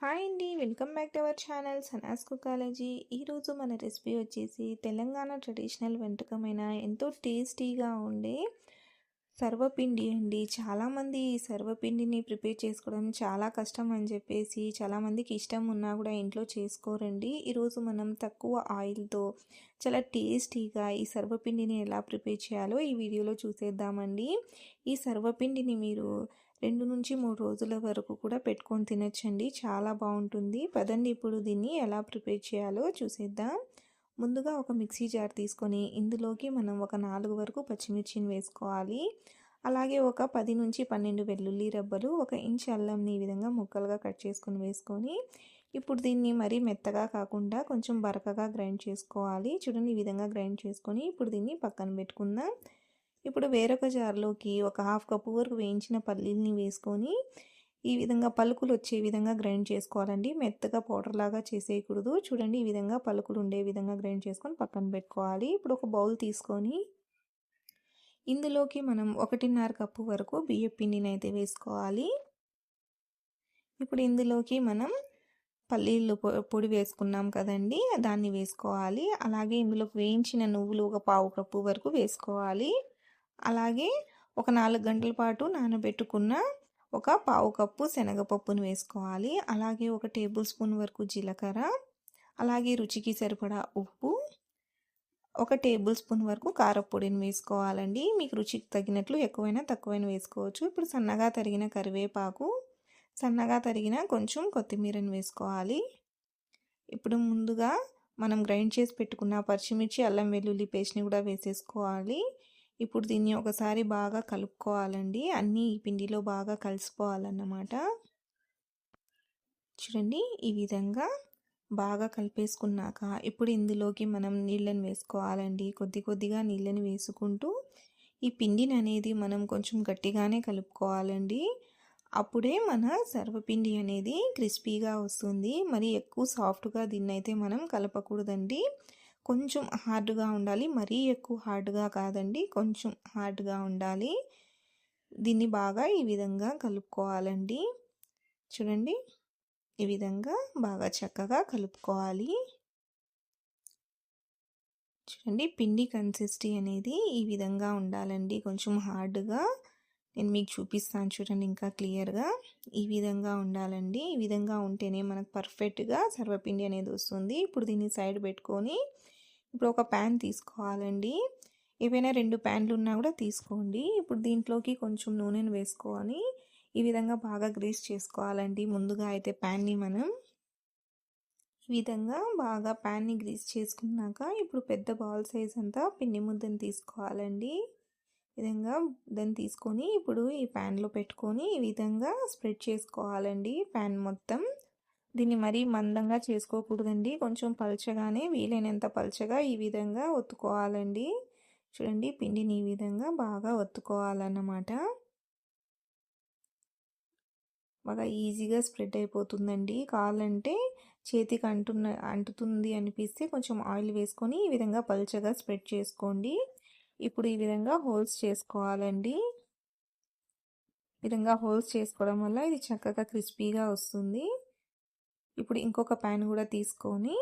Hi అండి, welcome back to our channel Sanas కుకాలజీ. ఈరోజు మన రెసిపీ వచ్చేసి తెలంగాణ ట్రెడిషనల్ వంటకమైన ఎంతో టేస్టీగా ఉండే సర్వపిండి అండి. చాలామంది ఈ సర్వపిండిని ప్రిపేర్ చేసుకోవడం చాలా కష్టం అని చెప్పేసి చాలామందికి ఇష్టం ఉన్నా కూడా ఇంట్లో చేసుకోరండి. ఈరోజు మనం తక్కువ ఆయిల్తో చాలా టేస్టీగా ఈ సర్వపిండిని ఎలా ప్రిపేర్ చేయాలో ఈ వీడియోలో చూసేద్దామండి. ఈ సర్వపిండిని మీరు 2 నుంచి 3 రోజుల వరకు కూడా పెట్టుకొని తినొచ్చండి. చాలా బాగుంటుంది. పదండి ఇప్పుడు దీన్ని ఎలా ప్రిపేర్ చేయాలో చూసేద్దాం. ముందుగా ఒక మిక్సీ జార్ తీసుకొని ఇందులోకి మనం ఒక 4 వరకు పచ్చిమిర్చిని వేసుకోవాలి. అలాగే ఒక 10 నుంచి 12 వెల్లుల్లి రబ్బలు, 1 ఇంచ్ అల్లంని ఈ విధంగా ముక్కలుగా కట్ చేసుకొని వేసుకొని ఇప్పుడు దీన్ని మరీ మెత్తగా కాకుండా కొంచెం బరకగా గ్రైండ్ చేసుకోవాలి. చూడండి, ఈ విధంగా గ్రైండ్ చేసుకొని ఇప్పుడు దీన్ని పక్కన పెట్టుకుందాం. ఇప్పుడు వేరొక జార్లోకి ఒక 1/2 కప్పు వరకు వేయించిన పల్లీల్ని వేసుకొని ఈ విధంగా పలుకులు వచ్చే విధంగా గ్రైండ్ చేసుకోవాలండి. మెత్తగా పౌడర్ లాగా చేసేయకూడదు. చూడండి, ఈ విధంగా పలుకులు ఉండే విధంగా గ్రైండ్ చేసుకొని పక్కన పెట్టుకోవాలి. ఇప్పుడు ఒక బౌల్ తీసుకొని ఇందులోకి మనం 1.5 కప్పు వరకు బియ్యం పిండిని అయితే వేసుకోవాలి. ఇప్పుడు ఇందులోకి మనం పల్లీలు పొడి వేసుకున్నాం కదండి, దాన్ని వేసుకోవాలి. అలాగే ఇందులోకి వేయించిన నువ్వులు ఒక 1/4 కప్పు వరకు వేసుకోవాలి. అలాగే ఒక 4 గంటల పాటు నానబెట్టుకున్న ఒక 1/4 కప్పు శనగపప్పును వేసుకోవాలి. అలాగే 1 టేబుల్ స్పూన్ వరకు జీలకర్ర, అలాగే రుచికి సరిపడా ఉప్పు, 1 టేబుల్ స్పూన్ వరకు కారపొడిని వేసుకోవాలండి. మీకు రుచికి తగినట్లు ఎక్కువైనా తక్కువైనా వేసుకోవచ్చు. ఇప్పుడు సన్నగా తరిగిన కరివేపాకు, సన్నగా తరిగిన కొంచెం కొత్తిమీరని వేసుకోవాలి. ఇప్పుడు ముందుగా మనం గ్రైండ్ చేసి పెట్టుకున్న పచ్చిమిర్చి, అల్లం వెల్లుల్లి పేస్ట్ని కూడా వేసేసుకోవాలి. ఇప్పుడు దీన్ని ఒకసారి బాగా కలుపుకోవాలండి. అన్నీ ఈ పిండిలో బాగా కలిసిపోవాలన్నమాట. చూడండి, ఈ విధంగా బాగా కలిపేసుకున్నాక ఇప్పుడు ఇందులోకి మనం నీళ్ళని వేసుకోవాలండి. కొద్ది కొద్దిగా నీళ్ళని వేసుకుంటూ ఈ పిండిని అనేది మనం కొంచెం గట్టిగానే కలుపుకోవాలండి. అప్పుడే మన సర్వపిండి అనేది క్రిస్పీగా వస్తుంది. మరి ఎక్కువ సాఫ్ట్గా దీన్ని అయితే మనం కలపకూడదండి. కొంచెం హార్డ్గా ఉండాలి. మరీ ఎక్కువ హార్డ్గా కాదండి, కొంచెం హార్డ్గా ఉండాలి. దీన్ని బాగా ఈ విధంగా కలుపుకోవాలండి. చూడండి, ఈ విధంగా బాగా చక్కగా కలుపుకోవాలి. చూడండి, పిండి కన్సిస్టెన్సీ అనేది ఈ విధంగా ఉండాలండి. కొంచెం హార్డ్గా నేను మీకు చూపిస్తాను చూడండి, ఇంకా క్లియర్గా ఈ విధంగా ఉండాలండి. ఈ విధంగా ఉంటేనే మనకు పర్ఫెక్ట్గా సర్వపిండి అనేది వస్తుంది. ఇప్పుడు దీన్ని సైడ్ పెట్టుకొని ఇప్పుడు ఒక ప్యాన్ తీసుకోవాలండి. ఏవైనా 2 ప్యాన్లు ఉన్నా కూడా తీసుకోండి. ఇప్పుడు దీంట్లోకి కొంచెం నూనెను వేసుకొని ఈ విధంగా బాగా గ్రీస్ చేసుకోవాలండి. ముందుగా అయితే ప్యాన్ని మనం ఈ విధంగా బాగా ప్యాన్ని గ్రీస్ చేసుకున్నాక ఇప్పుడు పెద్ద బాల్ సైజ్ అంతా పిండి ముద్దను తీసుకోవాలండి. ఈ విధంగా దాన్ని తీసుకొని ఇప్పుడు ఈ ప్యాన్లో పెట్టుకొని ఈ విధంగా స్ప్రెడ్ చేసుకోవాలండి ప్యాన్ మొత్తం. దీన్ని మరీ మందంగా చేసుకోకూడదండి, కొంచెం పల్చగానే, వీలైనంత పల్చగా ఈ విధంగా ఒత్తుకోవాలండి. చూడండి, పిండిని ఈ విధంగా బాగా ఒత్తుకోవాలన్నమాట. బాగా ఈజీగా స్ప్రెడ్ అయిపోతుందండి. కావాలంటే చేతికి అంటుతుంది అనిపిస్తే కొంచెం ఆయిల్ వేసుకొని ఈ విధంగా పల్చగా స్ప్రెడ్ చేసుకోండి. ఇప్పుడు ఈ విధంగా హోల్స్ చేసుకోవాలండి. ఈ విధంగా హోల్స్ చేసుకోవడం వల్ల ఇది చక్కగా క్రిస్పీగా వస్తుంది. ఇప్పుడు ఇంకొక ప్యాన్ కూడా తీసుకొని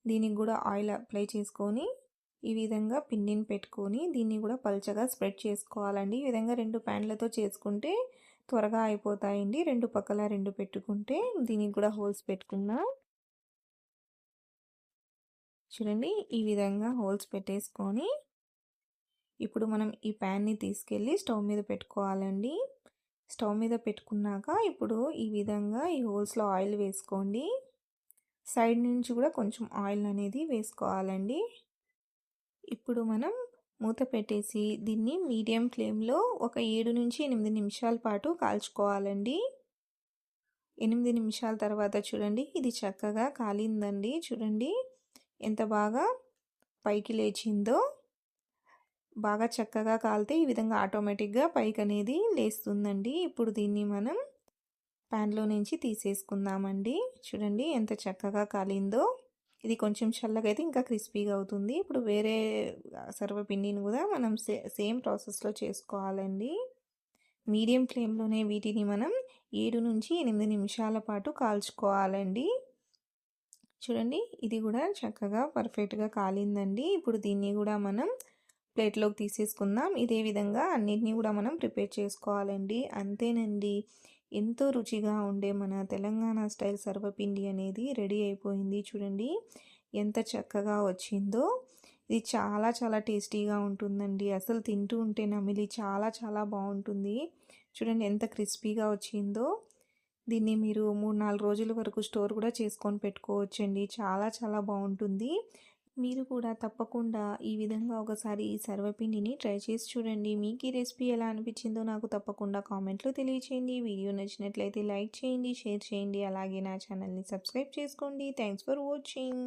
దీనికి కూడా ఆయిల్ అప్లై చేసుకొని ఈ విధంగా పిండిని పెట్టుకొని దీన్ని కూడా పల్చగా స్ప్రెడ్ చేసుకోవాలండి. ఈ విధంగా 2 ప్యాన్లతో చేసుకుంటే త్వరగా అయిపోతాయండి. 2 పక్కల 2 పెట్టుకుంటే దీనికి కూడా హోల్స్ పెట్టుకుందాం. చూడండి, ఈ విధంగా హోల్స్ పెట్టేసుకొని ఇప్పుడు మనం ఈ ప్యాన్ని తీసుకెళ్ళి స్టవ్ మీద పెట్టుకోవాలండి. స్టవ్ మీద పెట్టుకున్నాక ఇప్పుడు ఈ విధంగా ఈ హోల్స్లో ఆయిల్ వేసుకోండి. సైడ్ నుంచి కూడా కొంచెం ఆయిల్ అనేది వేసుకోవాలండి. ఇప్పుడు మనం మూత పెట్టేసి దీన్ని మీడియం ఫ్లేమ్లో ఒక 7 నుంచి 8 నిమిషాల పాటు కాల్చుకోవాలండి. 8 నిమిషాల తర్వాత చూడండి, ఇది చక్కగా కాలిందండి. చూడండి ఎంత బాగా పైకి లేచిందో. బాగా చక్కగా కాలితే ఈ విధంగా ఆటోమేటిక్గా పైకి అనేది లేస్తుందండి. ఇప్పుడు దీన్ని మనం ప్యాన్లో నుంచి తీసేసుకుందామండి. చూడండి ఎంత చక్కగా కాలిందో. ఇది కొంచెం చల్లగా అయితే ఇంకా క్రిస్పీగా అవుతుంది. ఇప్పుడు వేరే సర్వపిండిని కూడా మనం సేమ్ ప్రాసెస్లో చేసుకోవాలండి. మీడియం ఫ్లేమ్లోనే వీటిని మనం 7-8 నిమిషాల పాటు కాల్చుకోవాలండి. చూడండి ఇది కూడా చక్కగా పర్ఫెక్ట్గా కాలిందండి. ఇప్పుడు దీన్ని కూడా మనం ప్లేట్లోకి తీసేసుకుందాం. ఇదే విధంగా అన్నిటినీ కూడా మనం ప్రిపేర్ చేసుకోవాలండి. అంతేనండి, ఎంతో రుచిగా ఉండే మన తెలంగాణ స్టైల్ సర్వపిండి అనేది రెడీ అయిపోయింది. చూడండి ఎంత చక్కగా వచ్చిందో. ఇది చాలా చాలా టేస్టీగా ఉంటుందండి. అసలు తింటూ ఉంటే నమిలి చాలా బాగుంటుంది. చూడండి ఎంత క్రిస్పీగా వచ్చిందో. దీన్ని మీరు 3-4 రోజుల వరకు స్టోర్ కూడా చేసుకొని పెట్టుకోవచ్చండి. చాలా బాగుంటుంది. మీరు కూడా తప్పకుండా ఈ విధంగా ఒకసారి ఈ సర్వపిండిని ట్రై చేసి చూడండి. మీకు ఈ రెసిపీ ఎలా అనిపించిందో నాకు తప్పకుండా కామెంట్లో తెలియచేయండి. వీడియో నచ్చినట్లయితే లైక్ చేయండి, షేర్ చేయండి. అలాగే నా ఛానల్ని సబ్స్క్రైబ్ చేసుకోండి. Thanks for watching.